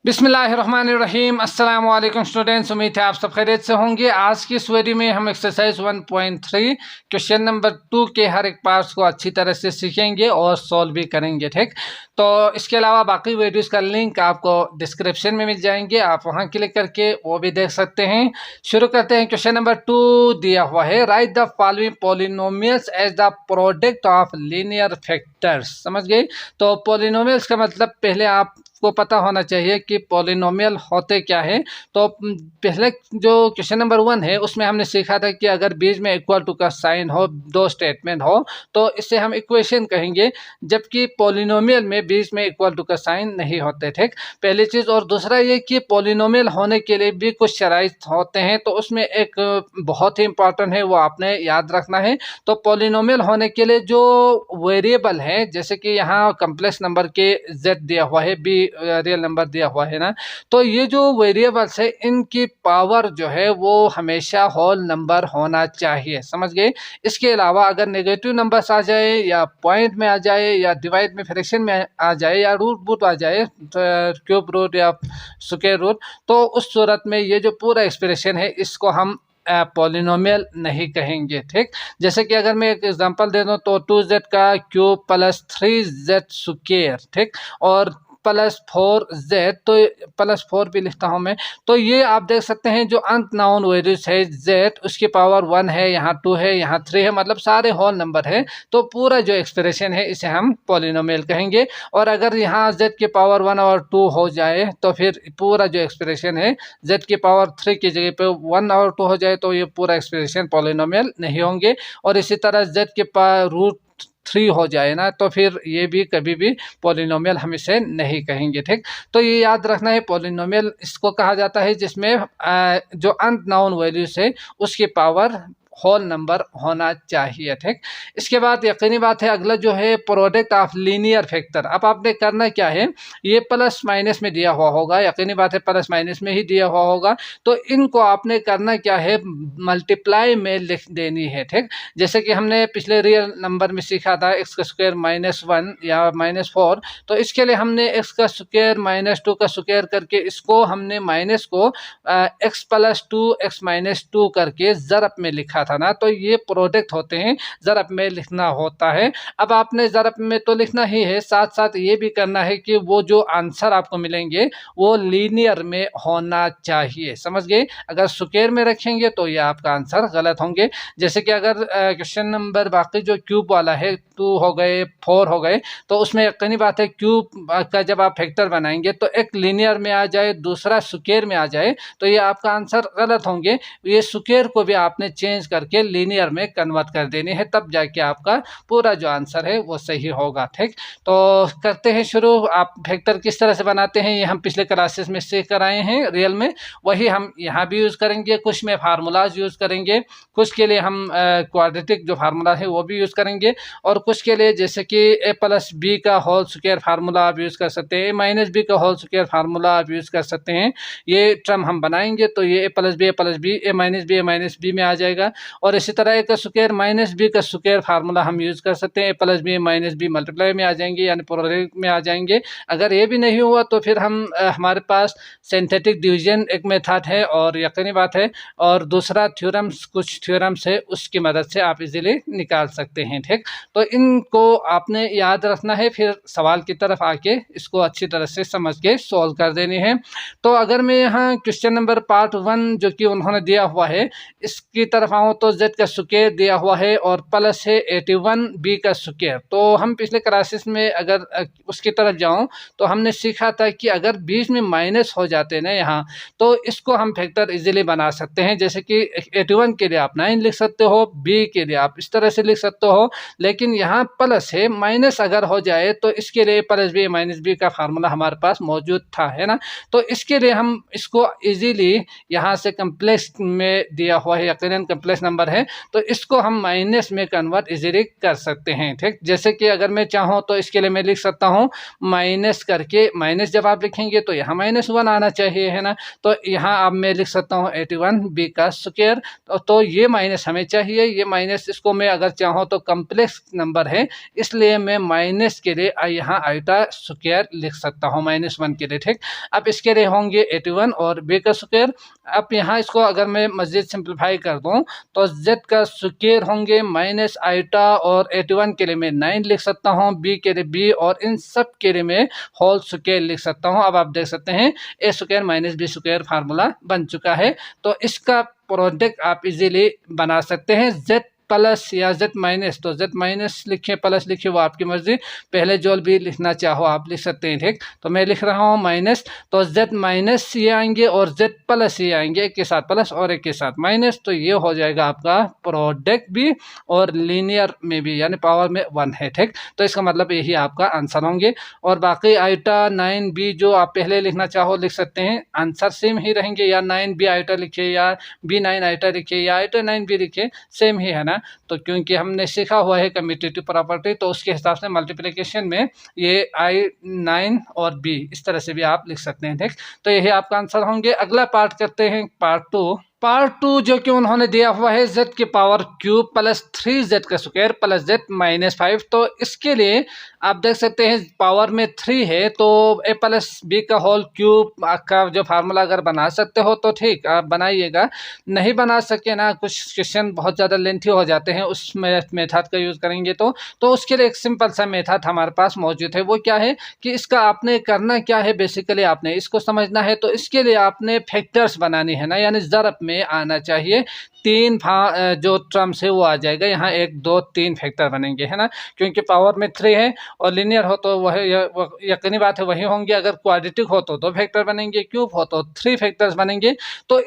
बिस्मिल्लाहिर्रहमानिर्रहीम। अस्सलाम वालेकुम स्टूडेंट्स, उम्मीद है आप सब खैरियत से होंगे। आज की इस वीडियो में हम एक्सरसाइज 1.3 क्वेश्चन नंबर 2 के हर एक पार्ट्स को अच्छी तरह से सीखेंगे और सॉल्व भी करेंगे। ठीक, तो इसके अलावा बाकी वीडियोस का लिंक आपको डिस्क्रिप्शन में मिल जाएंगे, आप वहां क्लिक करके वो भी देख सकते हैं। शुरू करते हैं। क्वेश्चन नंबर 2 दिया हुआ है, write the following polynomials as the product of linear factors. समझ गए? तो पॉलिनोमियल्स का मतलब पहले आपको पता होना चाहिए कि पॉलिनोमियल होते क्या है। तो पहले जो क्वेश्चन नंबर 1 है उसमें हमने सीखा था कि अगर बीच में इक्वल टू का साइन हो, दो स्टेटमेंट हो, तो इसे हम इक्वेशन कहेंगे, जबकि पॉलिनोमियल में बीच में इक्वल टू का साइन नहीं होते। ठीक, पहली चीज़। और दूसरा ये कि पॉलिनोमियल होने के लिए भी कुछ शराइत होते हैं, तो उसमें एक बहुत ही इंपॉर्टेंट है, वो आपने याद रखना है। तो पॉलिनोमियल होने के लिए जो वेरिएबल है, जैसे कि यहाँ कम्प्लेक्स नंबर के z दिया हुआ है, b रियल नंबर दिया हुआ है ना, तो ये जो वेरिएबल्स है इनकी पावर जो है वो हमेशा होल नंबर होना चाहिए। समझ गए? इसके अलावा अगर नेगेटिव नंबर्स आ जाए या पॉइंट में आ जाए या डिवाइड में फ्रैक्शन में आ जाए या रूट बूट आ जाए, क्यूब रूट या स्क्वायर रूट, तो उस सूरत में ये जो पूरा एक्सप्रेशन है इसको हम पॉलिनोमियल नहीं कहेंगे। ठीक, जैसे कि अगर मैं एक एग्जांपल दे दूं तो 2z का क्यूब प्लस 3z स्क्वायर, ठीक, और प्लस 4z, तो प्लस 4 भी लिखता हूं मैं। तो ये आप देख सकते हैं जो अननोन वैल्यूज है z, उसकी पावर 1 है, यहाँ 2 है, यहाँ 3 है, मतलब सारे होल नंबर है। तो पूरा जो एक्सप्रेशन है इसे हम पॉलिनोमियल कहेंगे। और अगर यहाँ z की पावर 1 और 2 हो जाए तो फिर पूरा जो एक्सप्रेशन है z की पावर 3 की जगह पे 1 और 2 हो जाए तो ये पूरा एक्सप्रेशन पॉलिनोमियल नहीं होंगे। और इसी तरह z के पावर रूट 3 हो जाए ना, तो फिर ये भी कभी भी पॉलिनोमियल हम इसे नहीं कहेंगे। ठीक, तो ये याद रखना है, पॉलिनोमियल इसको कहा जाता है जिसमें जो अननोन वैल्यूज है उसकी पावर होल नंबर होना चाहिए। ठीक, इसके बाद यकीनी बात है अगला जो है प्रोडक्ट ऑफ लीनियर फैक्टर। अब आपने करना क्या है, ये प्लस माइनस में दिया हुआ होगा, यकीनी बात है प्लस माइनस में ही दिया हुआ होगा, तो इनको आपने करना क्या है, मल्टीप्लाई में लिख देनी है। ठीक, जैसे कि हमने पिछले रियल नंबर में सीखा था एक्स का स्क्वायर -1 या -4, तो इसके लिए हमने एक्स का स्क्वायर -2 का स्क्वायर करके इसको हमने माइनस को एक्स प्लस 2 एक्स -2 करके ज़रब में लिखा था ना, तो ये प्रोडक्ट होते हैं, ज़रब में लिखना होता है। अब आपने ज़रब में तो लिखना ही है, साथ साथ ये भी करना है कि वो जो आंसर आपको मिलेंगे वो लीनियर में होना चाहिए। समझ गए? अगर स्क्वायर में रखेंगे तो ये आपका आंसर गलत होंगे। जैसे कि अगर क्वेश्चन नंबर बाकी जो क्यूब वाला है 2 हो गए 4 हो गए, तो उसमें यकीनी बात है क्यूब का जब आप फैक्टर बनाएंगे तो एक लीनियर में आ जाए, दूसरा स्क्वायर में आ जाए, तो ये आपका आंसर गलत होंगे। ये स्क्वायर को भी आपने चेंज करके लीनियर में कन्वर्ट कर देनी है, तब जाके आपका पूरा जो आंसर है वो सही होगा। ठीक, तो करते हैं शुरू। आप फैक्टर किस तरह से बनाते हैं ये हम पिछले क्लासेस में सीख कर आए हैं रियल में, वही हम यहाँ भी यूज़ करेंगे। कुछ में फार्मूलाज यूज़ करेंगे, कुछ के लिए हम क्वाड्रेटिक जो फार्मूला है वो भी यूज़ करेंगे, और कुछ के लिए जैसे कि a प्लस बी का होल स्क्वायर फार्मूला आप यूज़ कर सकते हैं, a माइनस बी का होल स्क्वायर फार्मूला आप यूज़ कर सकते हैं। ये टर्म हम बनाएंगे तो ये a plus b a minus b में आ जाएगा। और इसी तरह a का स्क्वायर माइनस बी का स्क्वायर फार्मूला हम यूज़ कर सकते हैं, a माइनस बी मल्टीप्लाई में आ जाएंगे, यानी प्रोडक्ट में आ जाएंगे। अगर ये भी नहीं हुआ तो फिर हम हमारे पास सिंथेटिक डिवीजन एक मेथड है, और यकीनी बात है, और दूसरा थ्योरम्स, कुछ थ्योरम्स है उसकी मदद से आप इजीली निकाल सकते हैं। ठीक, तो इनको आपने याद रखना है, फिर सवाल की तरफ आके इसको अच्छी तरह से समझ के सॉल्व कर देनी है। तो अगर मैं यहाँ क्वेश्चन नंबर पार्ट 1 जो कि उन्होंने दिया हुआ है इसकी तरफ आऊँ तो z का स्क्वायर दिया हुआ है और प्लस है 81 b का स्क्वायर। तो हम पिछले क्लासेस में अगर उसकी तरफ जाऊँ तो हमने सीखा था कि अगर बीच में माइनस हो जाते हैं ना यहाँ, तो इसको हम फैक्टर इजीली बना सकते हैं। जैसे कि 81 के लिए आप 9 लिख सकते हो, b के लिए आप इस तरह से लिख सकते हो, लेकिन यहाँ प्लस है, माइनस अगर हो जाए तो इसके लिए प्लस बी माइनस बी का फार्मूला हमारे पास मौजूद था, है ना। तो इसके लिए हम इसको इजीली यहाँ से कम्प्लेक्स में दिया हुआ है, यकीनन कम्प्लेक्स कॉम्प्लेक्स नंबर है, तो इसको हम माइनस में कन्वर्ट इजीली कर सकते हैं। ठीक, जैसे कि अगर मैं चाहूँ तो इसके लिए मैं लिख सकता हूँ माइनस करके, माइनस जब आप लिखेंगे तो यहाँ -1 आना चाहिए, है ना। तो यहाँ अब मैं लिख सकता हूँ 81b का स्क्वायर। तो ये माइनस हमें चाहिए, ये माइनस, इसको मैं अगर चाहूँ तो कॉम्प्लेक्स नंबर है, इसलिए मैं माइनस के लिए यहाँ आइटा स्क्वायर लिख सकता हूँ -1 के लिए। ठीक, अब इसके लिए होंगे 81 और b का स्क्वायर। अब यहाँ इसको अगर मैं मज़ीद सिंप्लीफाई कर दूँ तो z का स्क्वायर होंगे माइनस आइटा, और 81 के लिए मैं 9 लिख सकता हूँ, b के लिए b, और इन सब के लिए मैं होल स्क्वायर लिख सकता हूँ। अब आप देख सकते हैं a square minus b square formula बन चुका है। तो इसका प्रोडक्ट आप इजीली बना सकते हैं, z प्लस या z माइनस, तो z माइनस लिखिए प्लस लिखिए, वो आपकी मर्जी, पहले जो भी लिखना चाहो आप लिख सकते हैं। ठीक, तो मैं लिख रहा हूँ माइनस, तो z माइनस ये आएंगे और z प्लस ये आएंगे, एक के साथ प्लस और एक के साथ माइनस, तो ये हो जाएगा आपका प्रोडक्ट भी और लीनियर में भी, यानी पावर में 1 है। ठीक, तो इसका मतलब यही आपका आंसर होंगे। और बाकी आइटा 9b जो आप पहले लिखना चाहो लिख सकते हैं, आंसर सेम ही रहेंगे, या 9b आइटा लिखिए या b9 आइटा लिखिए या आइटा 9b लिखिए, सेम ही है ना। तो क्योंकि हमने सीखा हुआ है कम्यूटेटिव प्रॉपर्टी, तो उसके हिसाब से मल्टीप्लिकेशन में ये I9 और B इस तरह से भी आप लिख सकते हैं। ठीक, तो यही आपका आंसर होंगे। अगला पार्ट करते हैं, पार्ट टू जो कि उन्होंने दिया हुआ है z की पावर क्यूब प्लस 3z का स्क्वायर प्लस z -5। तो इसके लिए आप देख सकते हैं पावर में 3 है, तो a प्लस b का होल क्यूब का जो फार्मूला अगर बना सकते हो तो ठीक, आप बनाइएगा। नहीं बना सके ना, कुछ क्वेश्चन बहुत ज़्यादा लेंथी हो जाते हैं, उस मेथड का यूज़ करेंगे तो उसके लिए एक सिंपल सा मेथड हमारे पास मौजूद है। वो क्या है कि इसका आपने करना क्या है, बेसिकली आपने इसको समझना है। तो इसके लिए आपने फैक्टर्स बनानी है ना, यानी ज़रब में आना चाहिए। 3 जो टर्म्स है वो आ जाएगा, यहाँ 1 2 3 फैक्टर बनेंगे, है ना, क्योंकि पावर में 3 है और लिनियर हो तो वह यकीनी बात है वही होंगे। अगर क्वाड्रेटिक हो तो 2 फैक्टर बनेंगे, क्यूब हो तो 3 फैक्टर्स बनेंगे। तो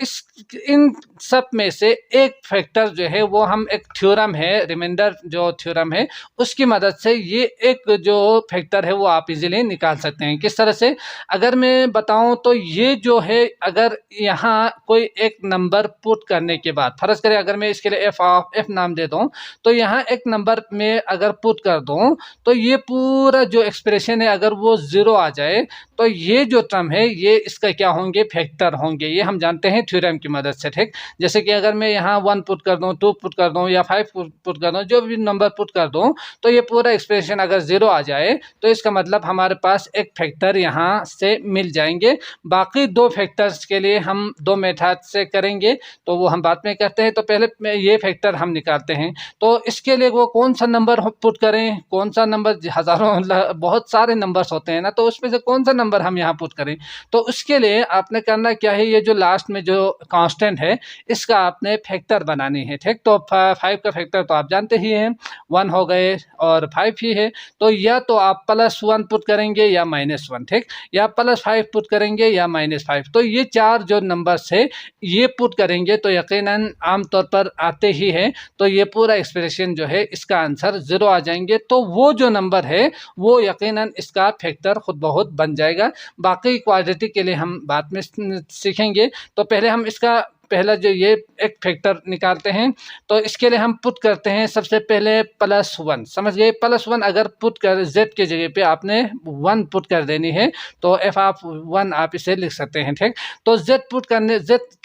इन सब में से एक फैक्टर जो है वो हम एक थ्योरम है, रिमाइंडर जो थ्योरम है उसकी मदद से ये एक जो फैक्टर है वो आप इजीली निकाल सकते हैं। किस तरह से, अगर मैं बताऊं तो ये जो है, अगर यहाँ कोई एक नंबर पुट करने के बाद, फर्ज करें अगर मैं इसके लिए f नाम दे दूं, तो यहाँ एक नंबर में अगर पुट कर दूं तो ये पूरा जो एक्सप्रेशन है अगर वो 0 आ जाए तो ये जो टर्म है ये इसका क्या होंगे, फैक्टर होंगे। ये हम जानते हैं थ्योरम की मदद से। ठीक, जैसे कि अगर मैं यहाँ 1 पुट कर दूं, 2 पुट कर दूं या 5 पुट कर दूं, जो भी नंबर पुट कर दूं, तो ये पूरा एक्सप्रेशन अगर 0 आ जाए तो इसका मतलब हमारे पास एक फैक्टर यहाँ से मिल जाएंगे। बाकी 2 फैक्टर्स के लिए हम 2 मेथड से करेंगे, तो वो हम बाद में करते हैं। तो पहले ये फैक्टर हम निकालते हैं। तो इसके लिए वो कौन सा नंबर पुट करें, कौन सा नंबर, हज़ारों बहुत सारे नंबर्स होते हैं ना, तो उसमें से कौन सा नंबर हम यहाँ पुट करें। तो उसके लिए आपने करना क्या है, ये जो लास्ट में जो कांस्टेंट है इसका आपने फैक्टर बनानी है। ठीक, तो 5 का फैक्टर तो आप जानते ही हैं, 1 हो गए और 5 ही है। तो या तो आप +1 पुट करेंगे या -1, ठीक, या +5 पुट करेंगे या -5। तो ये 4 जो नंबर्स है ये पुट करेंगे तो यकीनन आमतौर पर आते ही हैं। तो ये पूरा एक्सप्रेशन जो है इसका आंसर 0 आ जाएंगे। तो वो जो नंबर है वो यकीनन इसका फैक्टर खुद बहुत बन जाएगा। बाकी क्वाड्रेटिक के लिए हम बाद में सीखेंगे। तो पहले हम इसका पहला जो ये एक फैक्टर निकालते हैं, तो इसके लिए हम पुट करते हैं सबसे पहले +1। समझ गए, +1 अगर पुट कर z के जगह पे आपने 1 पुट कर देनी है तो f(1) आप इसे लिख सकते हैं। ठीक, तो z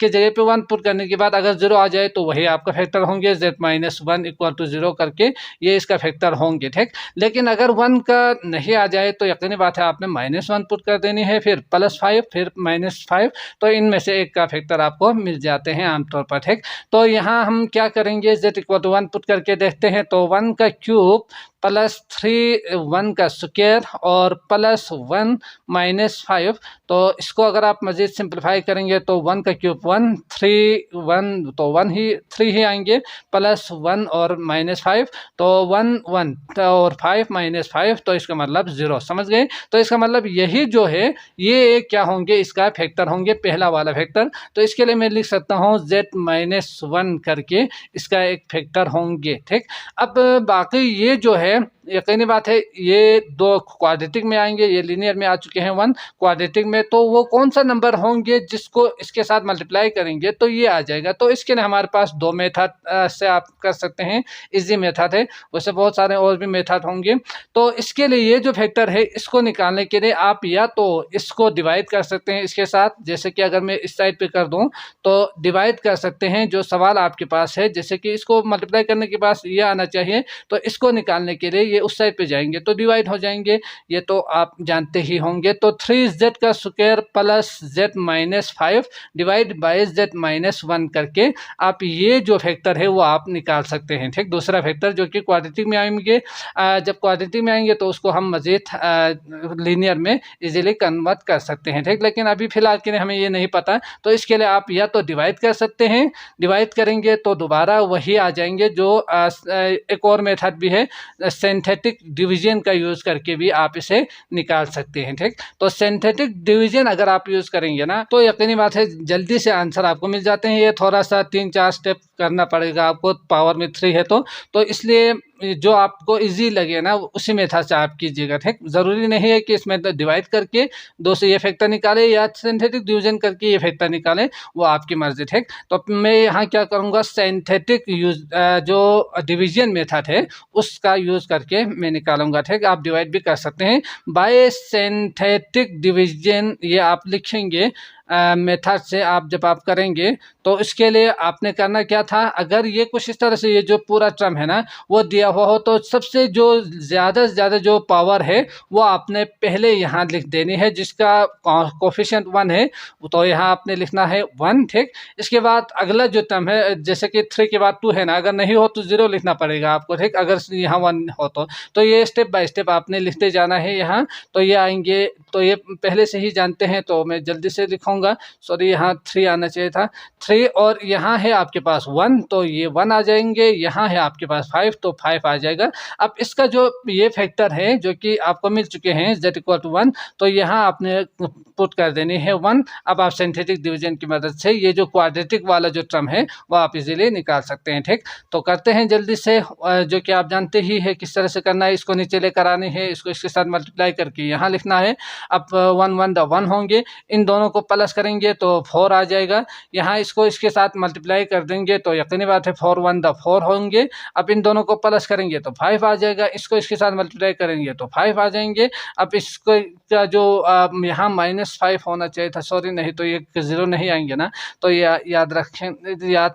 के जगह पे 1 पुट करने के बाद अगर 0 आ जाए तो वही आपका फैक्टर होंगे, z -1 = 0 करके ये इसका फैक्टर होंगे। ठीक, लेकिन अगर 1 का नहीं आ जाए तो यकीनी बात है आपने -1 पुट कर देनी है, फिर +5 फिर -5, तो इनमें से एक का फैक्टर आपको मिल जाए हैं आमतौर पर। ठीक, तो यहाँ हम क्या करेंगे, z = 1 पुट करके देखते हैं। तो 1 का क्यूब +3 1 का स्क्वायर और +1 -5। तो इसको अगर आप मज़ीद सिंप्लीफाई करेंगे तो 1 का क्यूब 1 3 1 तो 3 ही आएंगे, +1 और -5 तो 1 1 और 5 -5, तो इसका मतलब 0। समझ गए, तो इसका मतलब यही जो है ये क्या होंगे, इसका फैक्टर होंगे, पहला वाला फैक्टर। तो इसके लिए मैं लिख सकता हूँ z -1 करके इसका एक फैक्टर होंगे। ठीक, अब बाकी ये जो है यकीनी बात है ये दो क्वाड्रेटिक में आएंगे, ये लीनियर में आ चुके हैं 1 क्वाड्रेटिक में, तो वो कौन सा नंबर होंगे जिसको इसके साथ मल्टीप्लाई करेंगे तो ये आ जाएगा। तो इसके लिए हमारे पास दो मेथड से आप कर सकते हैं, इजी मेथड है, वैसे बहुत सारे और भी मेथड होंगे। तो इसके लिए ये जो फैक्टर है इसको निकालने के लिए आप या तो इसको डिवाइड कर सकते हैं इसके साथ, जैसे कि अगर मैं इस साइड पे कर दूं तो डिवाइड कर सकते हैं जो सवाल आपके पास है, जैसे कि इसको मल्टीप्लाई करने के बाद ये आना चाहिए, तो इसको निकालने के लिए ये उस साइड पे जाएंगे तो डिवाइड हो जाएंगे, ये तो आप जानते ही होंगे। तो 3z का square plus z minus 5 divide by z minus 1 करके आप ये जो फैक्टर है वो आप निकाल सकते हैं। ठीक, दूसरा फैक्टर जो कि क्वाड्रेटिक में आएंगे, जब क्वाड्रेटिक में आएंगे तो उसको हम मजीद लीनियर में इजीली कन्वर्ट कर सकते हैं। ठीक, लेकिन अभी फिलहाल के लिए हमें ये नहीं पता, तो इसके लिए आप या तो डिवाइड कर सकते हैं, डिवाइड करेंगे तो दोबारा वही आ जाएंगे जो एक और मेथड भी है, सिंथेटिक डिवीजन का यूज़ करके भी आप इसे निकाल सकते हैं। ठीक, तो सिंथेटिक डिवीजन अगर आप यूज़ करेंगे ना तो यकीनी बात है जल्दी से आंसर आपको मिल जाते हैं। ये थोड़ा सा 3-4 स्टेप करना पड़ेगा आपको, पावर में 3 है तो इसलिए जो आपको इजी लगे ना उसी मेथड से आप कीजिएगा। ठीक, ज़रूरी नहीं है कि इसमें डिवाइड करके 2 से ये फैक्टर निकाले या सिंथेटिक डिवीजन करके ये फैक्टर निकाले, वो आपकी मर्जी। ठीक, तो मैं यहाँ क्या करूँगा, सिंथेटिक यूज जो डिवीजन मेथड है उसका यूज़ करके मैं निकालूंगा। ठीक, आप डिवाइड भी कर सकते हैं बाय सिंथेटिक डिवीजन, ये आप लिखेंगे मेथड से। आप जब आप करेंगे तो इसके लिए आपने करना क्या था, अगर ये कुछ इस तरह से ये जो पूरा टर्म है ना वो दिया हुआ हो तो सबसे जो ज़्यादा से ज़्यादा जो पावर है वो आपने पहले यहाँ लिख देनी है, जिसका कोफिशिएंट 1 है तो यहाँ आपने लिखना है 1। ठीक, इसके बाद अगला जो टर्म है, जैसे कि 3 के बाद 2 है ना, अगर नहीं हो तो 0 लिखना पड़ेगा आपको। ठीक, अगर यहाँ 1 हो तो ये स्टेप बाय स्टेप आपने लिखते जाना है यहाँ। तो ये आएंगे, तो ये पहले से ही जानते हैं तो मैं जल्दी से लिखूंगा, सॉरी यहाँ 3 आना चाहिए था, 3 और यहाँ है आपके पास 1 तो ये 1 आ जाएंगे, यहाँ है आपके पास 5 तो 5 आ जाएगा। अब इसका जो ये फैक्टर है जो कि आपको मिल चुके हैं z = 1, तो यहाँ आपने पुट कर देनी है 1। अब आप सिंथेटिक डिवीजन की मदद से ये जो क्वाड्रेटिक वाला जो टर्म है वो आप इजीली निकाल सकते हैं। ठीक, तो करते हैं जल्दी से, जो कि आप जानते ही है किस तरह से करना है। इसको नीचे लेकर आनी है, इसको इसके साथ मल्टीप्लाई करके यहाँ लिखना है। अब 1 1 द 1 होंगे, इन दोनों को प्लस करेंगे तो 4 आ जाएगा, यहाँ इसको इसके साथ मल्टीप्लाई कर देंगे तो यकीनी बात है 4 1 द 4 होंगे। अब इन दोनों को प्लस करेंगे तो 5 आ जाएगा, इसको इसके साथ मल्टीप्लाई करेंगे तो 5 आ जाएंगे। अब इसको का जो यहाँ -5 होना चाहिए था, सॉरी नहीं तो ये 0 नहीं आएंगे ना, तो याद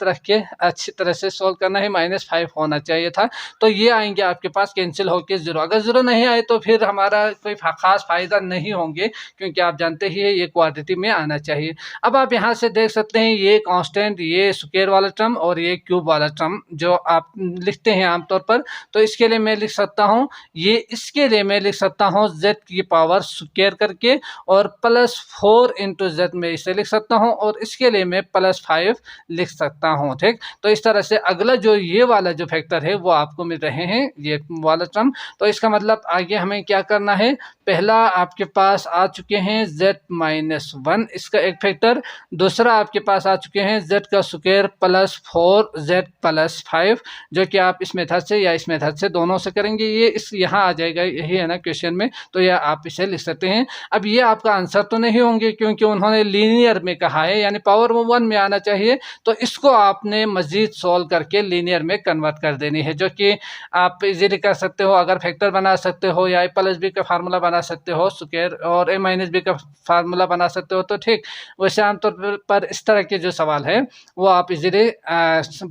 रख के अच्छी तरह से सोल्व करना है, -5 होना चाहिए था, तो ये आएंगे आपके पास कैंसिल होके 0। अगर 0 नहीं आए तो फिर हमारा कोई खास फायदा नहीं होंगे, क्योंकि आप जानते ही है ये क्वाड्रेटिक में आना चाहिए। अब आप यहाँ से देख सकते हैं ये कांस्टेंट, ये स्क्वायर वाला टर्म और ये क्यूब वाला टर्म जो आप लिखते हैं आमतौर पर, तो इसके लिए मैं लिख सकता हूँ, ये इसके लिए मैं लिख सकता हूँ z की पावर स्क्वायर करके और +4 × z में इसे लिख सकता हूँ, और इसके लिए मैं +5 लिख सकता हूँ। ठीक, तो इस तरह से अगला जो ये वाला जो फैक्टर है वो आपको मिल रहे हैं, ये वाला टर्म। तो इसका मतलब आगे हमें क्या करना है, पहला आपके पास आ चुके हैं z - 1 इसका एक फैक्टर, दूसरा आपके पास आ चुके हैं z का स्क्वायर +4z +5, जो कि आप इस मेथड से या इस मेथड से दोनों से करेंगे, ये इस यहाँ आ जाएगा, यही है ना क्वेश्चन में, तो यह आप इसे लिख सकते हैं। अब ये आपका आंसर तो नहीं होंगे क्योंकि उन्होंने लीनियर में कहा है, यानी पावर 1 में आना चाहिए, तो इसको आपने मजीद सोल्व करके लीनियर में कन्वर्ट कर देनी है, जो कि आप इजीली कर सकते हो। अगर फैक्टर बना सकते हो या a+b का फार्मूला बना सकते हो स्क्वायर, और a-b का फार्मूला बना सकते हो, तो ठीक वैसे आमतौर पर इस तरह के जो सवाल है वो आप इजीली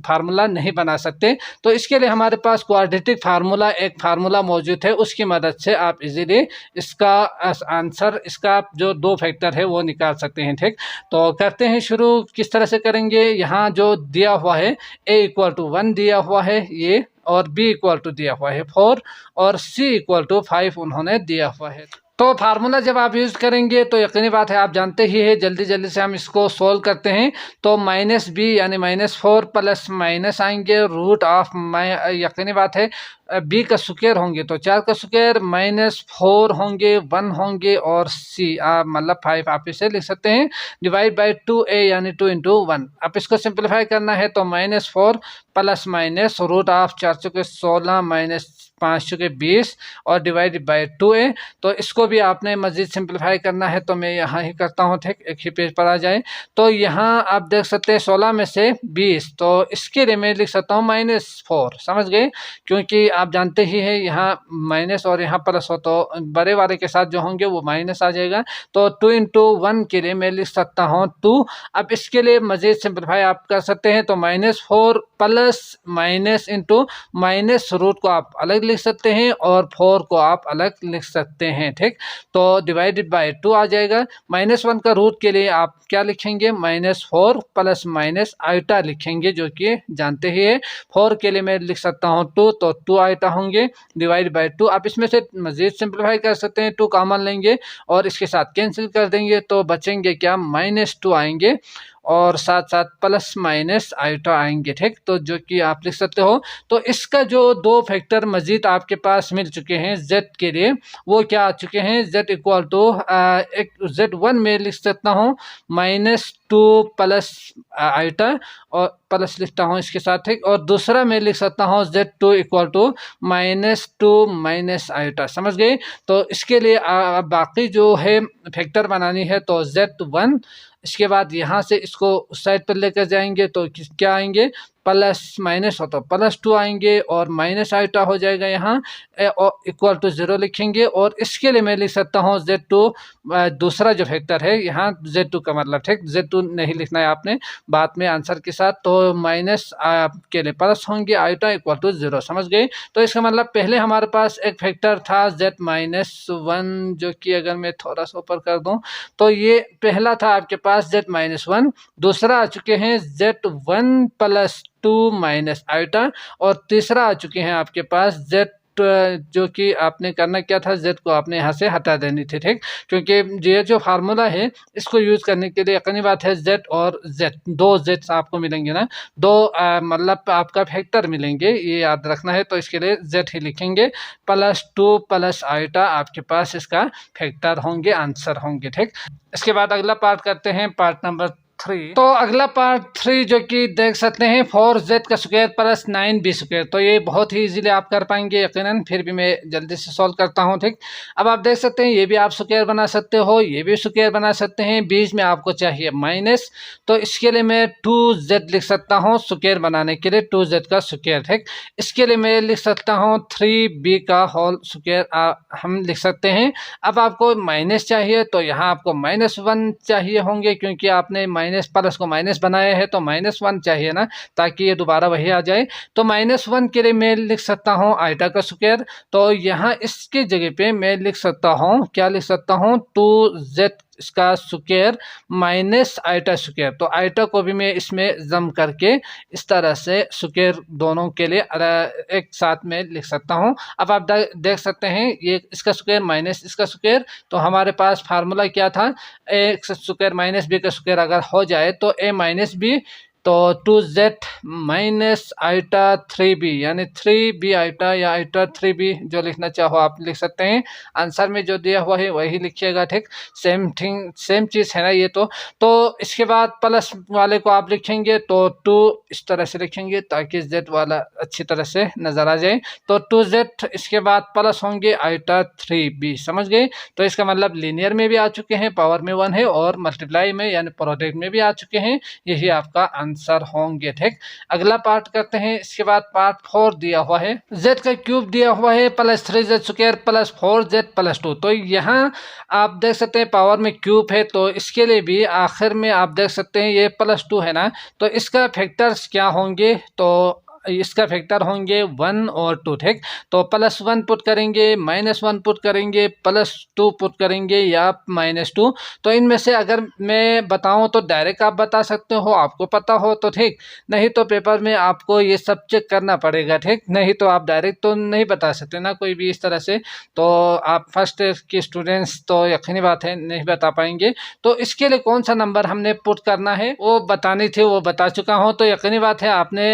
फार्मूला नहीं बना सकते। तो इसके लिए हमारे पास क्वाड्रेटिक फार्मूला एक फार्मूला मौजूद है, उसकी मदद से आप इजीली इसका आंसर, इसका जो 2 फैक्टर है वो निकाल सकते हैं। ठीक, तो करते हैं शुरू, किस तरह से करेंगे। यहाँ जो दिया हुआ है a = 1 दिया हुआ है ये, और b = दिया हुआ है 4 और c = 5 उन्होंने दिया हुआ है। तो फार्मूला जब आप यूज़ करेंगे तो यकीनी बात है आप जानते ही है, जल्दी जल्दी से हम इसको सोल्व करते हैं। तो -b यानी -4 प्लस माइनस आएंगे √ यकीनी बात है b का स्क्वायर होंगे तो 4 का स्क्वायर, -4 होंगे, 1 होंगे और c मतलब 5 आप इसे लिख सकते हैं, डिवाइड बाई 2a यानी 2 × 1। अब इसको सिंप्लीफाई करना है तो -4 प्लस माइनस √ 4 × 16 5 चुके 20 और डिवाइडेड बाय 2 है। तो इसको भी आपने मजीद सिंप्लीफाई करना है, तो मैं यहाँ ही करता हूँ, ठीक, एक ही पेज पर आ जाए। तो यहाँ आप देख सकते हैं 16 में से 20, तो इसके लिए मैं लिख सकता हूँ -4, समझ गए, क्योंकि आप जानते ही है यहाँ माइनस और यहाँ प्लस हो तो बड़े वाले के साथ जो होंगे वो माइनस आ जाएगा। तो 2 इंटू 1 के लिए मैं लिख सकता हूँ 2। अब इसके लिए मजीद सिंप्लीफाई आप कर सकते हैं, तो -4 plus minus into minus root को आप अलग लिख सकते हैं और 4 को आप अलग लिख सकते हैं, ठीक। तो डिवाइडेड बाय 2 आ जाएगा। -1 का रूट के लिए आप क्या लिखेंगे, -4 प्लस माइनस आइटा लिखेंगे, जो कि जानते ही है। 4 के लिए मैं लिख सकता हूँ 2, तो 2 आइटा होंगे डिवाइड बाय 2। आप इसमें से मजीद सिंप्लीफाई कर सकते हैं, 2 कॉमन लेंगे और इसके साथ कैंसिल कर देंगे, तो बचेंगे क्या, -2 आएंगे और साथ साथ प्लस माइनस आइटा आएंगे, ठीक। तो जो कि आप लिख सकते हो। तो इसका जो 2 फैक्टर मजीद आपके पास मिल चुके हैं z के लिए, वो क्या आ चुके हैं, z इक्वल टू z1 में लिख सकता हूँ -2 प्लस आइटा और प्लस लिखता हूँ इसके साथ, ठीक। और दूसरा मैं लिख सकता हूँ z2 equal to -2 minus iota, समझ गए। तो इसके लिए बाकी जो है फैक्टर बनानी है, तो z1, इसके बाद यहाँ से इसको उस साइड पर लेकर जाएंगे तो क्या आएंगे, प्लस माइनस हो तो +2 आएंगे और माइनस आइटा हो जाएगा यहाँ, इक्वल टू 0 लिखेंगे। और इसके लिए मैं लिख सकता हूँ z2, दूसरा जो फैक्टर है यहाँ z2 का मतलब, ठीक, z2 नहीं लिखना है आपने बाद में आंसर के साथ। तो माइनस के लिए प्लस होंगे, आइटा इक्वल टू 0, समझ गए। तो इसका मतलब पहले हमारे पास एक फैक्टर था z-1, जो कि अगर मैं थोड़ा सा ऊपर कर दूं तो ये पहला था आपके पास z-1, दूसरा आ चुके हैं z1 प्लस 2 माइनस आइटा और तीसरा आ चुके हैं आपके पास z, जो कि आपने करना क्या था, z को आपने यहाँ से हटा देनी थी, ठीक। क्योंकि ये जो फार्मूला है इसको यूज़ करने के लिए यकीनी बात है z और z, 2 z आपको मिलेंगे ना, 2 मतलब आपका फैक्टर मिलेंगे, ये याद रखना है। तो इसके लिए z ही लिखेंगे, +2 प्लस आइटा आपके पास इसका फैक्टर होंगे, आंसर होंगे, ठीक। इसके बाद अगला पार्ट करते हैं, पार्ट नंबर 3। तो अगला पार्ट 3 जो कि देख सकते हैं 4z का स्क्वायर प्लस 9b स्क्वायर। तो ये बहुत ही इजीली आप कर पाएंगे यकीनन, फिर भी मैं जल्दी से सॉल्व करता हूं, ठीक। अब आप देख सकते हैं ये भी आप स्क्वायर बना सकते हो, ये भी स्क्वायर बना सकते हैं, बीच में आपको चाहिए माइनस, तो इसके लिए मैं 2z लिख सकता हूँ स्क्वायर बनाने के लिए, 2z का स्क्वायर, ठीक। इसके लिए मैं लिख सकता हूँ 3b का होल स्क्वायर हम लिख सकते हैं। अब आपको माइनस चाहिए तो यहाँ आपको -1 चाहिए होंगे, क्योंकि आपने माइनस प्लस को माइनस बनाया है तो -1 चाहिए ना, ताकि ये दोबारा वही आ जाए। तो -1 के लिए मैं लिख सकता हूँ आइटा का स्क्वायर, तो यहाँ इसके जगह पे मैं लिख सकता हूँ, क्या लिख सकता हूँ, 2z इसका स्क्वायर माइनस आइटा स्क्वायर। तो आइटा को भी मैं इसमें जम करके इस तरह से स्क्वायर दोनों के लिए एक साथ में लिख सकता हूँ। अब आप देख सकते हैं ये इसका स्क्वायर माइनस इसका स्क्वायर, तो हमारे पास फार्मूला क्या था, ए स्क्वायर माइनस बी का स्क्वायर अगर हो जाए तो a माइनस बी, तो 2z माइनस आइटा 3b, यानी 3b आइटा या आइटा 3b, जो लिखना चाहो आप लिख सकते हैं। आंसर में जो दिया हुआ है वही लिखिएगा, ठीक। सेम थिंग, सेम चीज़ है ना ये। तो इसके बाद प्लस वाले को आप लिखेंगे तो 2 इस तरह से लिखेंगे ताकि z वाला अच्छी तरह से नज़र आ जाए। तो 2z, इसके बाद प्लस होंगे आइटा 3b, समझ गए। तो इसका मतलब लीनियर में भी आ चुके हैं, पावर में 1 है, और मल्टीप्लाई में यानी प्रोडक्ट में भी आ चुके हैं, यही आपका आंसर होंगे, ठीक। अगला पार्ट करते हैं। इसके बाद पार्ट 4 दिया हुआ है, z का क्यूब दिया हुआ है +3z square plus 4z plus 2। तो यहाँ आप देख सकते हैं पावर में क्यूब है, तो इसके लिए भी आखिर में आप देख सकते हैं ये +2 है ना, तो इसका फैक्टर्स क्या होंगे, तो इसका फैक्टर होंगे 1 और 2, ठीक। तो +1 पुट करेंगे, -1 पुट करेंगे, +2 पुट करेंगे या -2। तो इनमें से अगर मैं बताऊं तो डायरेक्ट आप बता सकते हो, आपको पता हो तो ठीक, नहीं तो पेपर में आपको ये सब चेक करना पड़ेगा, ठीक। नहीं तो आप डायरेक्ट तो नहीं बता सकते ना कोई भी इस तरह से, तो आप फर्स्ट के स्टूडेंट्स तो यकीनी बात है नहीं बता पाएंगे। तो इसके लिए कौन सा नंबर हमने पुट करना है वो बतानी थी, वो बता चुका हूँ। तो यकीनी बात है आपने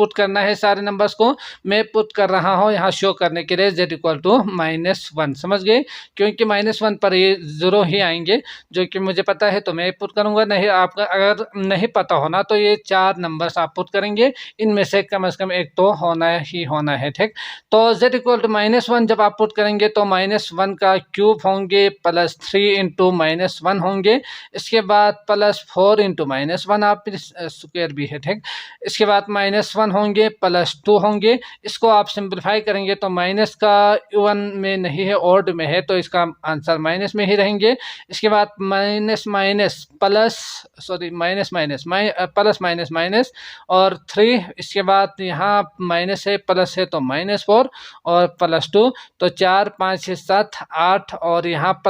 पुट करना है सारे नंबर्स को। मैं पुट कर रहा हूँ यहाँ शो करने के लिए z इक्वल टू -1, समझ गए, क्योंकि -1 पर ये 0 ही आएंगे जो कि मुझे पता है, तो मैं पुट करूँगा। नहीं, आपका अगर नहीं पता होना तो ये 4 नंबर्स आप पुट करेंगे, इनमें से कम एक तो होना ही होना है, ठीक। तो z इक्वल टू -1 जब आप पुट करेंगे तो -1 का क्यूब होंगे +3 इंटू -1 होंगे, इसके बाद +4 इंटू -1 आप स्क्वायर भी है, ठीक। इसके बाद -1 होंगे +2 होंगे, इसको आप सिंप्लीफाई करेंगे तो माइनस का वन में नहीं है, ऑड में है, तो इसका आंसर माइनस में ही रहेंगे। इसके बाद minus minus plus, sorry minus minus plus minus minus और 3, इसके बाद यहाँ माइनस है प्लस है तो -4 और +2, तो 4 5 6 7 8 और यहाँ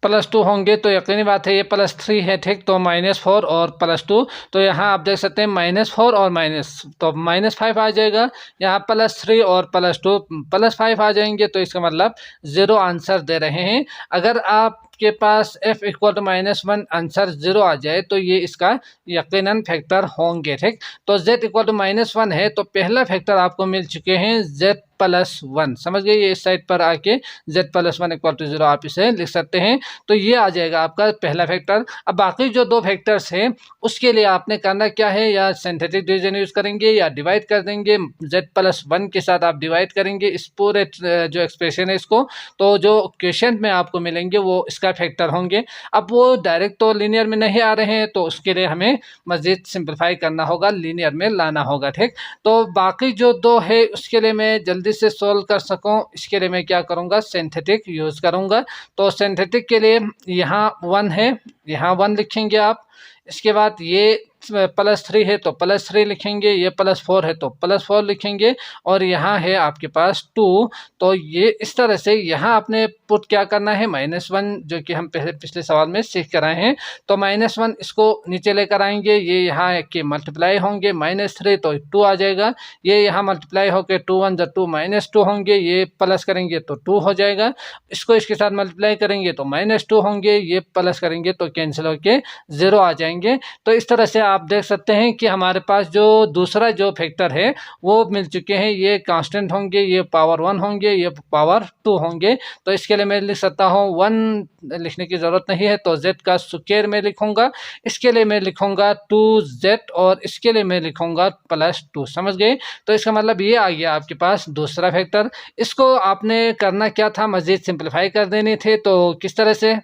+2 होंगे, तो यकीनी बात है ये +3 है, ठीक। तो -4 और +2, तो यहाँ आप देख सकते हैं -4 और माइनस, तो -5 आ जाएगा, यहाँ +3 और +2 +5 आ जाएंगे, तो इसका मतलब 0 आंसर दे रहे हैं। अगर आपके पास f इक्वल टू -1 आंसर 0 आ जाए तो ये इसका यकीनन फैक्टर होंगे, ठीक। तो z इक्वल टू -1 है, तो पहला फैक्टर आपको मिल चुके हैं z+1, समझ गए। ये इस साइड पर आके z+1 इक्वल टू 0 आप इसे लिख सकते हैं, तो ये आ जाएगा आपका पहला फैक्टर। अब बाकी जो 2 फैक्टर्स हैं उसके लिए आपने करना क्या है, या सिंथेटिक डिवीजन यूज करेंगे या डिवाइड कर देंगे, z+1 के साथ आप डिवाइड करेंगे इस पूरे जो एक्सप्रेशन है इसको, तो जो क्वेश्चन में आपको मिलेंगे वो इसका फैक्टर होंगे। अब वो डायरेक्ट तो लीनियर में नहीं आ रहे हैं, तो उसके लिए हमें मजीद सिंप्लीफाई करना होगा, लीनियर में लाना होगा, ठीक। तो बाकी जो 2 है उसके लिए मैं जल्दी से सोल्व कर सकूं, इसके लिए मैं क्या करूंगा, सिंथेटिक यूज करूंगा। तो सिंथेटिक के लिए यहाँ 1 है, यहाँ 1 लिखेंगे आप, इसके बाद ये +3 है तो +3 लिखेंगे, ये +4 है तो +4 लिखेंगे, और यहाँ है आपके पास 2, तो ये इस तरह से यहाँ आपने पुट क्या करना है, -1 जो कि हम पिछले सवाल में सीख कर आए हैं, तो -1 इसको नीचे लेकर आएंगे, ये यहाँ के मल्टीप्लाई होंगे -3 तो 2 आ जाएगा, ये यहाँ मल्टीप्लाई होकर 2 1 2 -2 होंगे, ये प्लस करेंगे तो 2 हो जाएगा, इसको इसके साथ मल्टीप्लाई करेंगे तो -2 होंगे, ये प्लस करेंगे तो कैंसिल होके 0 आ जाएंगे। तो इस तरह से आप देख सकते हैं कि हमारे पास जो दूसरा जो फैक्टर है वो मिल चुके हैं, ये कांस्टेंट होंगे, ये पावर 1 होंगे, ये पावर 2 होंगे। तो इसके लिए मैं लिख सकता हूँ 1 लिखने की ज़रूरत नहीं है, तो z का स्क्वायर में लिखूंगा, इसके लिए मैं लिखूंगा 2z और इसके लिए मैं लिखूंगा +2, समझ गए। तो इसका मतलब ये आ गया आपके पास दूसरा फैक्टर। इसको आपने करना क्या था, मज़ीद सिंप्लीफाई कर देने थे, तो किस तरह से,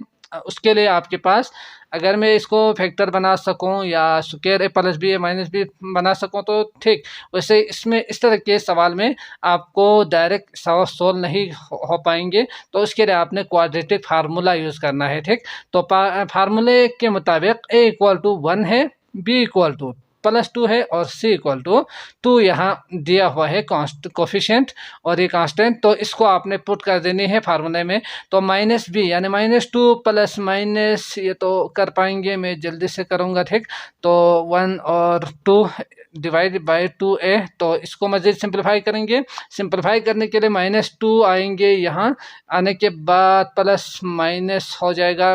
उसके लिए आपके पास अगर मैं इसको फैक्टर बना सकूं या स्क्वायर a + b - b बना सकूं तो ठीक, वैसे इसमें इस तरह के सवाल में आपको डायरेक्ट सोल्व नहीं हो पाएंगे, तो उसके लिए आपने क्वाड्रेटिक फार्मूला यूज़ करना है, ठीक। तो फार्मूले के मुताबिक a = 1 है, b = +2 है और c = 2 यहाँ दिया हुआ है कोफिशिएंट और ये कांस्टेंट, तो इसको आपने पुट कर देनी है फार्मूले में। तो -b यानी -2 प्लस माइनस, ये तो कर पाएंगे, मैं जल्दी से करूँगा, ठीक। तो 1 और 2 डिवाइड बाय 2a, तो इसको मज़ीद सिंप्लीफाई करेंगे, सिंप्लीफाई करने के लिए -2 आएंगे, यहाँ आने के बाद प्लस माइनस हो जाएगा,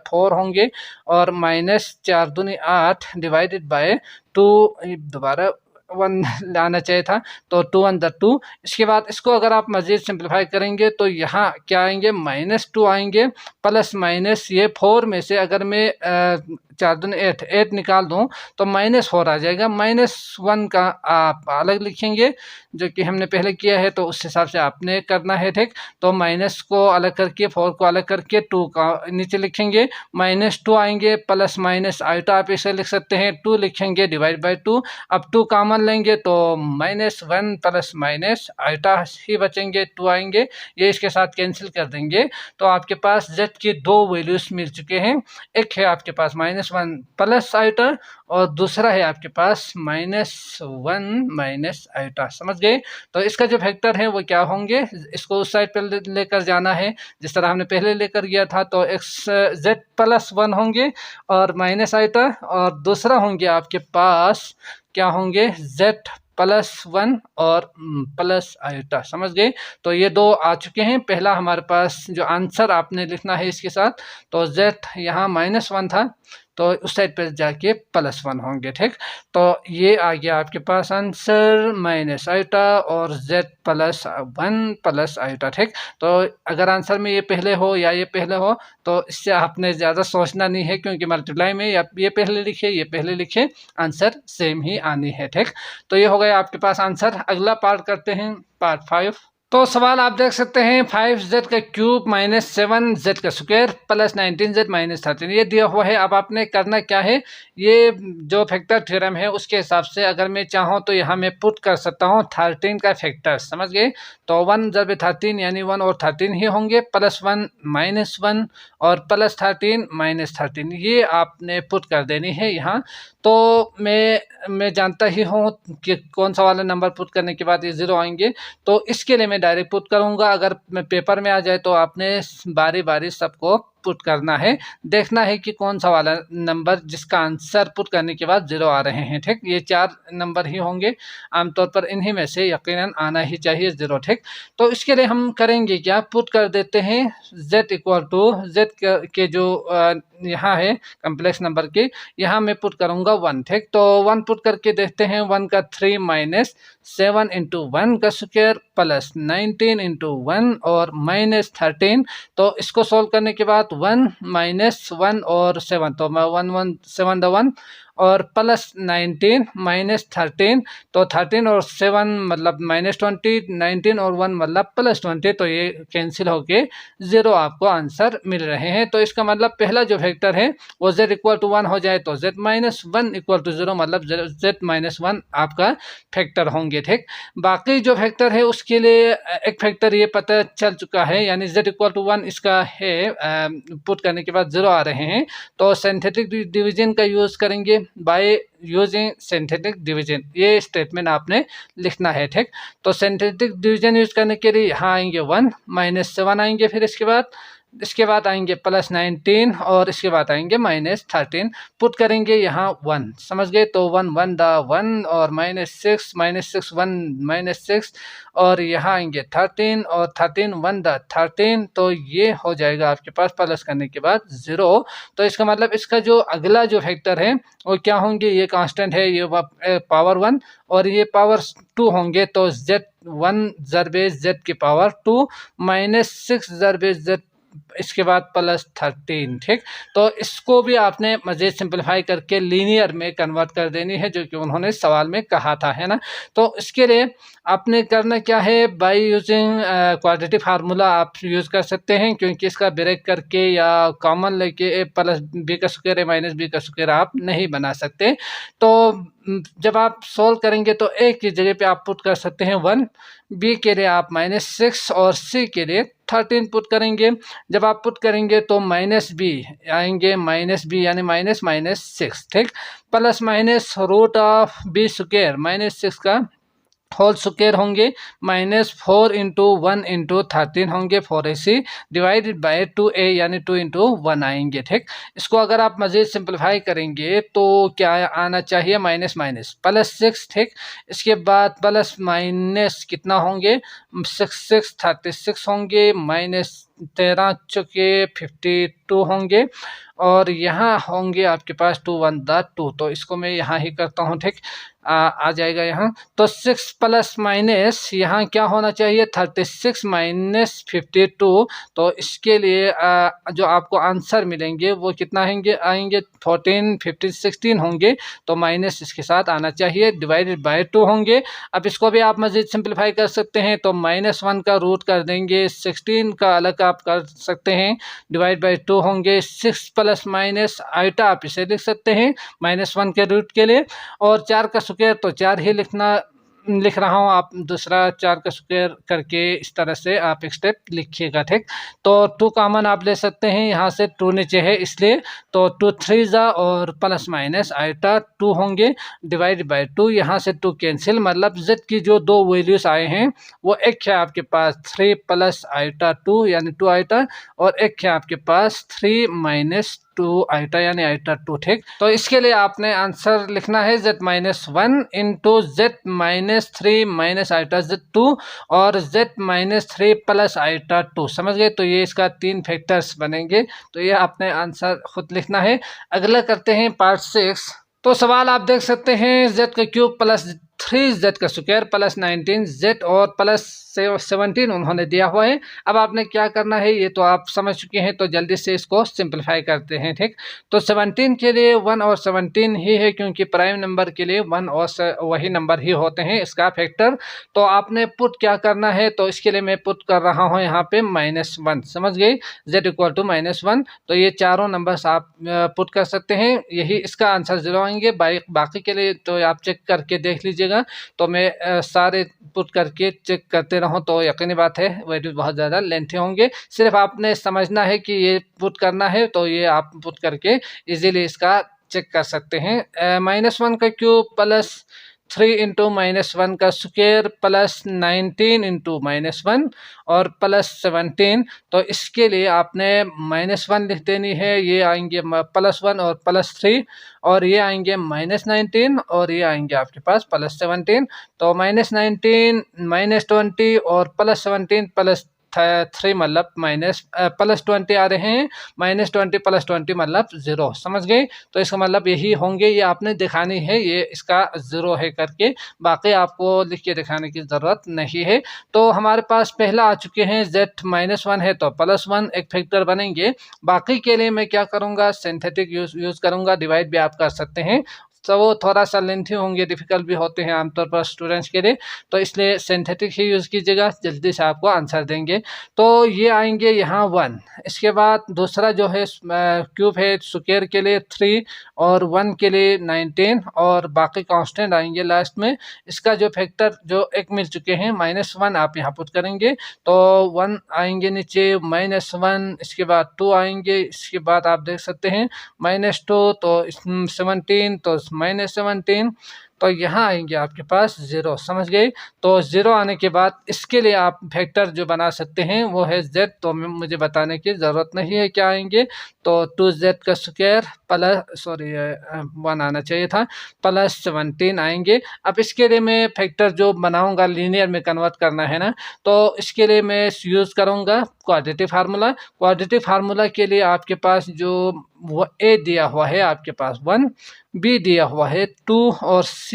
4 होंगे और -4 दूनी 8 डिवाइडेड बाय 2, दोबारा 1 लाना चाहिए था, तो 2 1 2। इसके बाद इसको अगर आप मज़ीद सिंप्लीफाई करेंगे तो यहाँ क्या आएंगे, -2 आएंगे, प्लस माइनस ये 4 में से अगर मैं 4 दूनी 8 निकाल दूँ तो -4 आ जाएगा, -1 का आप अलग लिखेंगे जो कि हमने पहले किया है, तो उस हिसाब से आपने करना है, ठीक। तो माइनस को अलग करके 4 को अलग करके 2 का नीचे लिखेंगे, -2 आएंगे, प्लस माइनस आइटा आप इसे लिख सकते हैं, 2 लिखेंगे डिवाइड बाय 2, अब 2 कॉमन लेंगे तो -1 प्लस माइनस आइटा ही बचेंगे, 2 आएंगे, ये इसके साथ कैंसिल कर देंगे, तो आपके पास z की 2 वैल्यूज मिल चुके हैं। एक है आपके पास -1 प्लस आइटा और दूसरा है आपके पास -1 माइनस आइटा, समझ गए। तो इसका जो फैक्टर है वो क्या होंगे, इसको उस साइड पर लेकर जाना है जिस तरह हमने पहले लेकर गया था, तो z+1 होंगे और माइनस आइटा, और दूसरा होंगे आपके पास क्या होंगे, z+1 और प्लस आइटा, समझ गए। तो ये 2 आ चुके हैं। पहला हमारे पास जो आंसर आपने लिखना है इसके साथ, तो z यहाँ -1 था, तो उस साइड पर जाके +1 होंगे। ठीक, तो ये आ गया आपके पास आंसर माइनस आइटा और z +1 प्लस आइटा। ठीक, तो अगर आंसर में ये पहले हो या ये पहले हो तो इससे आपने ज़्यादा सोचना नहीं है, क्योंकि मल्टीप्लाई में या ये पहले लिखे ये पहले लिखे आंसर सेम ही आनी है। ठीक, तो ये हो गया आपके पास आंसर। अगला पार्ट करते हैं, पार्ट 5। तो सवाल आप देख सकते हैं 5z का क्यूब माइनस 7z का स्क्वायर प्लस 19z माइनस 13 ये दिया हुआ है। अब आपने करना क्या है, ये जो फैक्टर थ्योरम है उसके हिसाब से अगर मैं चाहूँ तो यहाँ मैं पुट कर सकता हूँ 13 का फैक्टर, समझ गए। तो 1 जब 13 यानी 1 और 13 ही होंगे, +1 -1 और +13 -13 ये आपने पुट कर देनी है यहाँ। तो मैं जानता ही हूँ कि कौन सा वाला नंबर पुट करने के बाद ये 0 आएंगे, तो इसके लिए मैं डायरेक्ट पुट करूँगा। अगर मैं पेपर में आ जाए तो आपने बारी बारी सबको पुट करना है, देखना है कि कौन सा वाला नंबर जिसका आंसर पुट करने के बाद 0 आ रहे हैं। ठीक, ये 4 नंबर ही होंगे, आमतौर पर इन्हीं में से यकीनन आना ही चाहिए 0। ठीक, तो इसके लिए हम करेंगे क्या, पुट कर देते हैं z इक्वल टू z के जो यहाँ है कम्प्लेक्स नंबर के, यहाँ मैं पुट करूँगा 1। ठीक, तो 1 पुट करके देखते हैं, 1 का 3 माइनस 7 इंटू 1 का स्क्वायर प्लस 19 इंटू 1 और माइनस 13। तो इसको सोल्व करने के बाद 1 माइनस 1 और 7, तो मैं 1 1 7 द 1 और प्लस 19 माइनस 13, तो 13 और 7 मतलब -20, 19 और 1 मतलब +20, तो ये कैंसिल होके 0 आपको आंसर मिल रहे हैं। तो इसका मतलब पहला जो फैक्टर है वो z इक्वल टू 1 हो जाए तो z -1 इक्वल टू 0 मतलब z -1 आपका फैक्टर होंगे। ठीक, बाकी जो फैक्टर है उसके लिए एक फैक्टर ये पता चल चुका है, यानी z इक्वल टू 1 इसका है, पुट करने के बाद 0 आ रहे हैं, तो सिंथेटिक डिवीजन का यूज़ करेंगे, बाय यूजिंग सिंथेटिक डिवीजन, ये स्टेटमेंट आपने लिखना है। ठीक, तो सिंथेटिक डिवीजन यूज करने के लिए यहाँ आएंगे 1 -7 आएंगे, फिर इसके बाद आएंगे +19 और इसके बाद आएंगे -13, पुट करेंगे यहाँ 1, समझ गए। तो 1 1 द 1 और -6 -6 1 -6 और यहाँ आएंगे 13 और 13 1 द 13, तो ये हो जाएगा आपके पास प्लस करने के बाद 0। तो इसका मतलब इसका जो अगला जो फैक्टर है वो क्या होंगे, ये कांस्टेंट है, ये पावर 1 और ये पावर 2 होंगे, तो z1 ज़रबे z की पावर 2 -6 ज़रबे z इसके बाद +13। ठीक, तो इसको भी आपने मज़ीद सिंपलीफाई करके लीनियर में कन्वर्ट कर देनी है, जो कि उन्होंने सवाल में कहा था, है ना। तो इसके लिए आपने करना क्या है, बाय यूजिंग क्वाड्रेटिक फार्मूला आप यूज़ कर सकते हैं, क्योंकि इसका ब्रेक करके या कॉमन लेके +b का स्क्वायर है -b का स्क्वायर आप नहीं बना सकते। तो जब आप सोल्व करेंगे तो a की जगह पे आप पुट कर सकते हैं 1, b के लिए आप -6 और c के लिए 13 पुट करेंगे। जब आप पुट करेंगे तो -b आएंगे, -b यानी -6। ठीक, plus minus root of b square -6 का होल स्क्वायर होंगे, -4 इंटू 1 इंटू 13 होंगे 4ac डिवाइडेड बाय 2a यानी 2 इंटू 1 आएंगे। ठीक, इसको अगर आप मज़ीद सिंपलीफाई करेंगे तो क्या आना चाहिए, माइनस +6। ठीक, इसके बाद प्लस माइनस कितना होंगे, 6 36 होंगे, -13 चुके 52 होंगे और यहाँ होंगे आपके पास 2 1 द 2, तो इसको मैं यहाँ ही करता हूँ। ठीक, आ जाएगा यहाँ, तो 6 प्लस माइनस यहाँ क्या होना चाहिए 36 माइनस 52, तो इसके लिए जो आपको आंसर मिलेंगे वो कितना आएंगे 14 15 16 होंगे, तो माइनस इसके साथ आना चाहिए, डिवाइडेड बाय 2 होंगे। अब इसको भी आप मज़ीद सिंपलीफाई कर सकते हैं, तो -1 का रूट कर देंगे, 16 का अलग आप कर सकते हैं, डिवाइड बाय 2 होंगे, 6 प्लस माइनस आइटा आप इसे लिख सकते हैं -1 के रूट के लिए, और 4 का स्क्वायर तो 4 ही लिख रहा हूँ, आप दूसरा 4 का स्क्वायर करके इस तरह से आप एक स्टेप लिखिएगा। ठीक, तो 2 कॉमन आप ले सकते हैं, यहाँ से 2 नीचे है इसलिए, तो 2 3 जा और प्लस माइनस आइटा 2 होंगे, डिवाइड बाय 2, यहाँ से 2 कैंसिल, मतलब z की जो 2 वैल्यूज आए हैं वो एक है आपके पास 3 प्लस आइटा 2 यानी 2 आइटा, और एक है आपके पास 3 माइनस टू आइटा यानी आइटा 2, ठीक। तो इसके लिए आपने आंसर लिखना है z-1 into z-3 minus iota z2 और z-3 प्लस आइटा 2, समझ गए। तो ये इसका 3 फैक्टर्स बनेंगे, तो ये आपने आंसर खुद लिखना है। अगला करते हैं पार्ट 6। तो सवाल आप देख सकते हैं z का क्यूब प्लस 3z का स्क्वायर प्लस 19z और प्लस 17 उन्होंने दिया हुआ है। अब आपने क्या करना है ये तो आप समझ चुके हैं, तो जल्दी से इसको सिंपलीफाई करते हैं, ठीक। तो 17 के लिए 1 और 17 ही है, क्योंकि प्राइम नंबर के लिए 1 और वही नंबर ही होते हैं इसका फैक्टर। तो आपने पुट क्या करना है, तो इसके लिए मैं पुट कर रहा हूँ यहाँ पे -1, समझ गए, z इक्वल टू -1। तो ये चारों नंबर्स आप पुट कर सकते हैं, यही इसका आंसर 0 आएंगे। बाकी के लिए तो आप चेक करके देख लीजिएगा। तो मैं सारे पुट करके चेक करते रहूं तो यकीनी बात है वीडियो बहुत ज़्यादा लेंथी होंगे। सिर्फ आपने समझना है कि ये पुट करना है, तो ये आप पुट करके इजीली इसका चेक कर सकते हैं। -1 का क्यूब प्लस 3 इंटू -1 का स्क्वायर प्लस 19 इंटू -1 और प्लस 17। तो इसके लिए आपने -1 लिख देनी है, ये आएंगे +1 और +3 और ये आएंगे -19 और ये आएंगे आपके पास +17। तो -19 -20 और +17 +3 मतलब +20 आ रहे हैं। -20 +20 मतलब 0, समझ गए। तो इसका मतलब यही होंगे, ये आपने दिखानी है ये इसका 0 है करके, बाकी आपको लिख के दिखाने की ज़रूरत नहीं है। तो हमारे पास पहला आ चुके हैं z-1 है तो +1 एक फैक्टर बनेंगे। बाकी के लिए मैं क्या करूँगा, सिंथेटिक यूज़ करूँगा, डिवाइड भी आप कर सकते हैं। तो वो थोड़ा सा लेंथी होंगे, डिफ़िकल्ट भी होते हैं आमतौर पर स्टूडेंट्स के लिए, तो इसलिए सिंथेटिक ही यूज़ कीजिएगा, जल्दी से आपको आंसर देंगे। तो ये आएंगे यहाँ 1। इसके बाद दूसरा जो है क्यूब है, स्क्वायर के लिए 3 और 1 के लिए 19 और बाकी कांस्टेंट आएंगे लास्ट में। इसका जो फैक्टर जो एक मिल चुके हैं -1 आप यहाँ पुट करेंगे, तो 1 आएंगे नीचे, -1, इसके बाद 2 आएंगे, इसके बाद आप देख सकते हैं -2, तो 17, तो -17, तो यहाँ आएंगे आपके पास 0, समझ गए। तो 0 आने के बाद इसके लिए आप फैक्टर जो बना सकते हैं वो है z, तो मुझे बताने की ज़रूरत नहीं है क्या आएंगे। तो 2z का स्क्वायर प्लस 1 आना चाहिए था, +17 आएंगे। अब इसके लिए मैं फैक्टर जो बनाऊंगा लीनियर में कन्वर्ट करना है ना, तो इसके लिए मैं यूज़ करूंगा क्वाड्रेटिक फार्मूला। क्वाड्रेटिक फार्मूला के लिए आपके पास जो वो a दिया हुआ है आपके पास 1, b दिया हुआ है 2 और c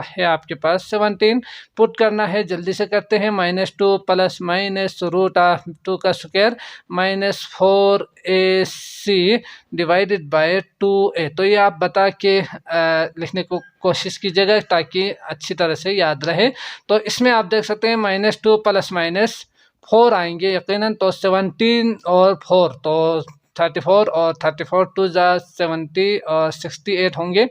है आपके पास 17 पुट करना है। जल्दी से करते हैं, -2 प्लस -√2 का square -4ac divided by 2a। तो ये आप बता के लिखने को कोशिश कीजिएगा ताकि अच्छी तरह से याद रहे। तो इसमें आप देख सकते हैं -2 प्लस -4 आएंगे यकीनन, तो 17 और 4 तो 34 और 34 2 70 और 68 होंगे।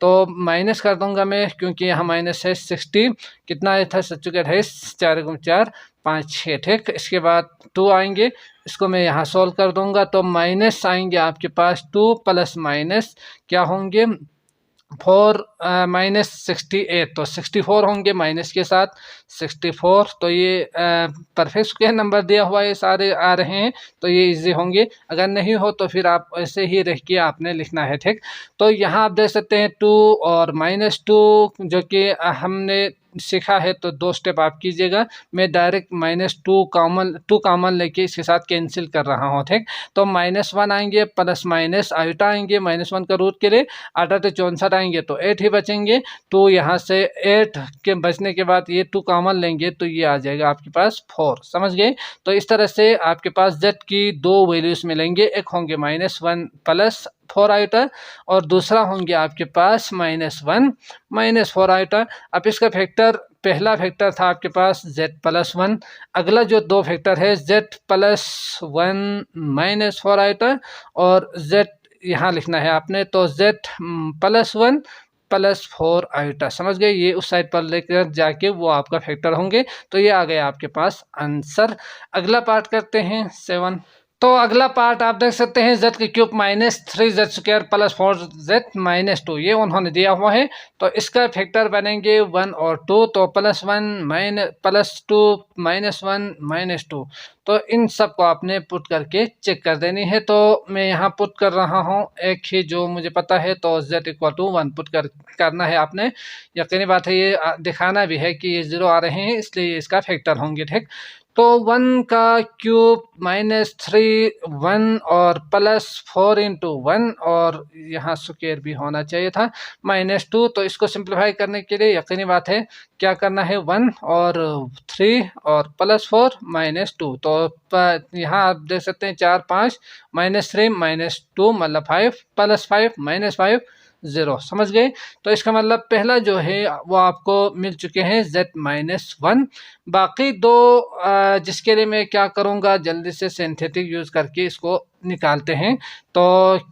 तो माइनस कर दूंगा मैं, क्योंकि यहाँ माइनस है 60, कितना आया था, 4 × 4 5 6, ठीक। इसके बाद 2 आएंगे, इसको मैं यहाँ सोल्व कर दूंगा, तो माइनस आएंगे आपके पास 2 प्लस माइनस क्या होंगे 4 -68, तो 64 होंगे माइनस के साथ 64। तो ये परफेक्ट स्क्वायर नंबर दिया हुआ है, सारे आ रहे हैं, तो ये इजी होंगे। अगर नहीं हो तो फिर आप ऐसे ही रह के आपने लिखना है, ठीक। तो यहाँ आप देख सकते हैं 2 और -2 जो कि हमने सीखा है, तो 2 स्टेप आप कीजिएगा। मैं डायरेक्ट -2 कॉमन लेके इसके साथ कैंसिल कर रहा हूँ, ठीक। तो -1 आएंगे प्लस माइनस आइटा आएंगे, -1 का रूट के लिए 8 से 64 आएंगे, तो 8 ही बचेंगे। तो यहाँ से 8 के बचने के बाद ये 2 कॉमन लेंगे, तो ये आ जाएगा आपके पास 4, समझ गए। तो इस तरह से आपके पास z की 2 वैल्यूज मिलेंगे, एक होंगे -1 प्लस 4 आइटा और दूसरा होंगे आपके पास -1 -4 आइटा। अब इसका फैक्टर, पहला फैक्टर था आपके पास z+1, अगला जो 2 फैक्टर है z+1 -4 आइटा और z यहाँ लिखना है आपने, तो z+1 +4 आइटा, समझ गए। ये उस साइड पर लेकर जाके वो आपका फैक्टर होंगे। तो ये आ गया आपके पास आंसर। अगला पार्ट करते हैं 7। तो अगला पार्ट आप देख सकते हैं z की cube minus 3z² plus 4z minus 2, ये उन्होंने दिया हुआ है। तो इसका फैक्टर बनेंगे 1 और 2, तो +1 +2 -1 -2। तो इन सब को आपने पुट करके चेक कर देनी है। तो मैं यहाँ पुट कर रहा हूँ एक ही जो मुझे पता है, तो z = 1 पुट करना है आपने। यकीनी बात है, ये दिखाना भी है कि ये 0 आ रहे हैं, इसलिए इसका फैक्टर होंगे। ठीक, तो 1 का क्यूब -3 1 और +4 × 1 और यहाँ स्क्वायर भी होना चाहिए था -2। तो इसको सिंप्लीफाई करने के लिए यकीनी बात है क्या करना है, 1 और 3 और +4 -2। तो यहाँ आप देख सकते हैं 4 5 -3 -2 मतलब 5 +5 -5 0, समझ गए। तो इसका मतलब पहला जो है वो आपको मिल चुके हैं z-1। बाकी दो जिसके लिए मैं क्या करूँगा, जल्दी से सिंथेटिक यूज़ करके इसको निकालते हैं। तो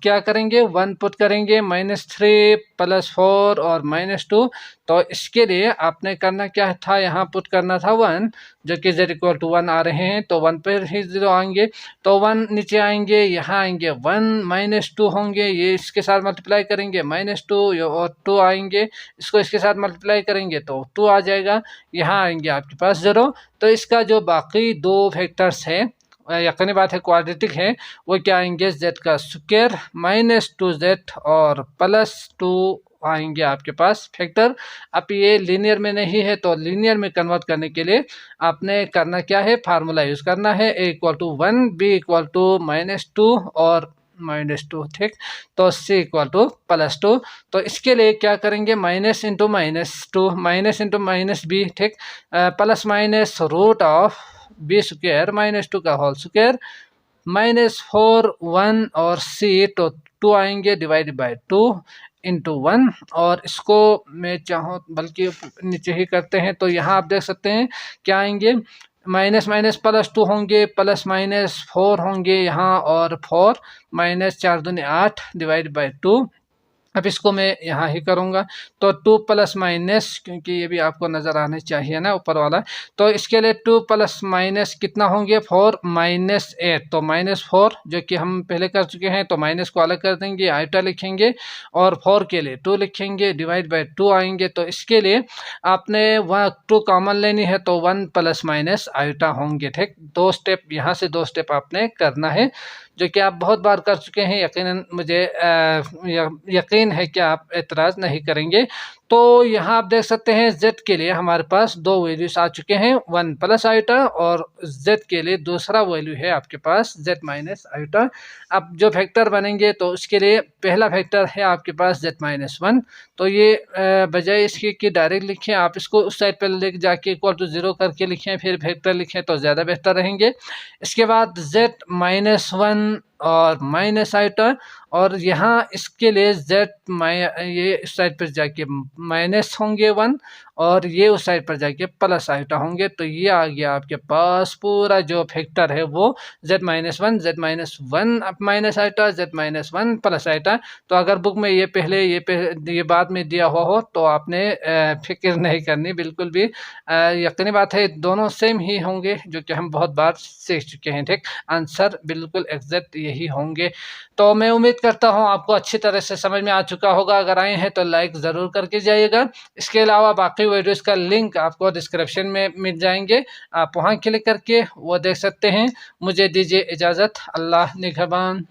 क्या करेंगे, 1 पुट करेंगे, -3 +4 और -2। तो इसके लिए आपने करना क्या था, यहाँ पुट करना था 1, जो कि z = 1 आ रहे हैं, तो 1 पर ही 0 आएंगे। तो 1 नीचे आएंगे, यहाँ आएंगे 1 -2 होंगे, ये इसके साथ मल्टीप्लाई करेंगे -2 और 2 आएंगे, इसको इसके साथ मल्टीप्लाई करेंगे तो 2 आ जाएगा, यहाँ आएंगे आपके पास 0। तो इसका जो बाकी दो फैक्टर्स है, यकीनी बात है क्वाड्रेटिक है, वो क्या आएंगे, z का स्क्वायर -2z और +2 आएंगे आपके पास फैक्टर। अब ये लीनियर में नहीं है, तो लीनियर में कन्वर्ट करने के लिए आपने करना क्या है, फार्मूला यूज़ करना है, a = 1 b = -2 और -2। ठीक, तो c = +2। तो इसके लिए क्या करेंगे, माइनस इंटू -2 -b। ठीक, प्लस माइनस √b² -2 का होल स्क्वायर -4 1 और c, तो 2 आएंगे डिवाइडेड बाय 2 × 1। और इसको मैं चाहूँ बल्कि नीचे ही करते हैं, तो यहाँ आप देख सकते हैं क्या आएंगे, माइनस माइनस +2 होंगे, +-4 होंगे यहाँ, और 4 -4 दूनी 8 डिवाइड बाय 2। अब इसको मैं यहाँ ही करूँगा, तो 2 +- क्योंकि ये भी आपको नज़र आने चाहिए ना ऊपर वाला, तो इसके लिए 2 + कितना होंगे, 4 -8। तो -4 जो कि हम पहले कर चुके हैं, तो माइनस को अलग कर देंगे, आइटा लिखेंगे, और 4 के लिए 2 लिखेंगे, डिवाइड बाय 2 आएंगे। तो इसके लिए आपने 2 कॉमन लेनी है, तो 1 ± आइटा होंगे। ठीक, 2 स्टेप यहाँ से 2 स्टेप आपने करना है, जो कि आप बहुत बार कर चुके हैं, यकीनन मुझे यकीन है कि आप एतराज़ नहीं करेंगे। तो यहाँ आप देख सकते हैं z के लिए हमारे पास 2 वैल्यूज आ चुके हैं, 1 + आइटा, और z के लिए दूसरा वैल्यू है आपके पास z- आइटा। अब जो फैक्टर बनेंगे, तो उसके लिए पहला फैक्टर है आपके पास z-1। तो ये बजाय इसके कि डायरेक्ट लिखें, आप इसको उस साइड पर ले जाके =0 करके लिखें, फिर फैक्टर लिखें, तो ज़्यादा बेहतर रहेंगे। इसके बाद z-1 और माइनस आइटा, और यहाँ इसके लिए ये इस साइड पर जाके माइनस होंगे 1, और ये उस साइड पर जाके प्लस आइटा होंगे। तो ये आ गया आपके पास पूरा जो फैक्टर है वो z-1 z-1 अब minus iota z-1 plus iota. तो अगर बुक में ये पहले ये बाद में दिया हुआ हो, तो आपने फिक्र नहीं करनी बिल्कुल भी, यकीनी बात है दोनों सेम ही होंगे, जो कि हम बहुत बार सीख चुके हैं। ठीक, आंसर बिल्कुल एग्जैक्ट यही होंगे। तो मैं उम्मीद करता हूँ आपको अच्छी तरह से समझ में आ चुका होगा। अगर आए हैं तो लाइक ज़रूर करके जाइएगा। इसके अलावा बाकी वीडियोस का लिंक आपको डिस्क्रिप्शन में मिल जाएंगे, आप वहाँ क्लिक करके वो देख सकते हैं। मुझे दीजिए इजाज़त, अल्लाह निगहबान।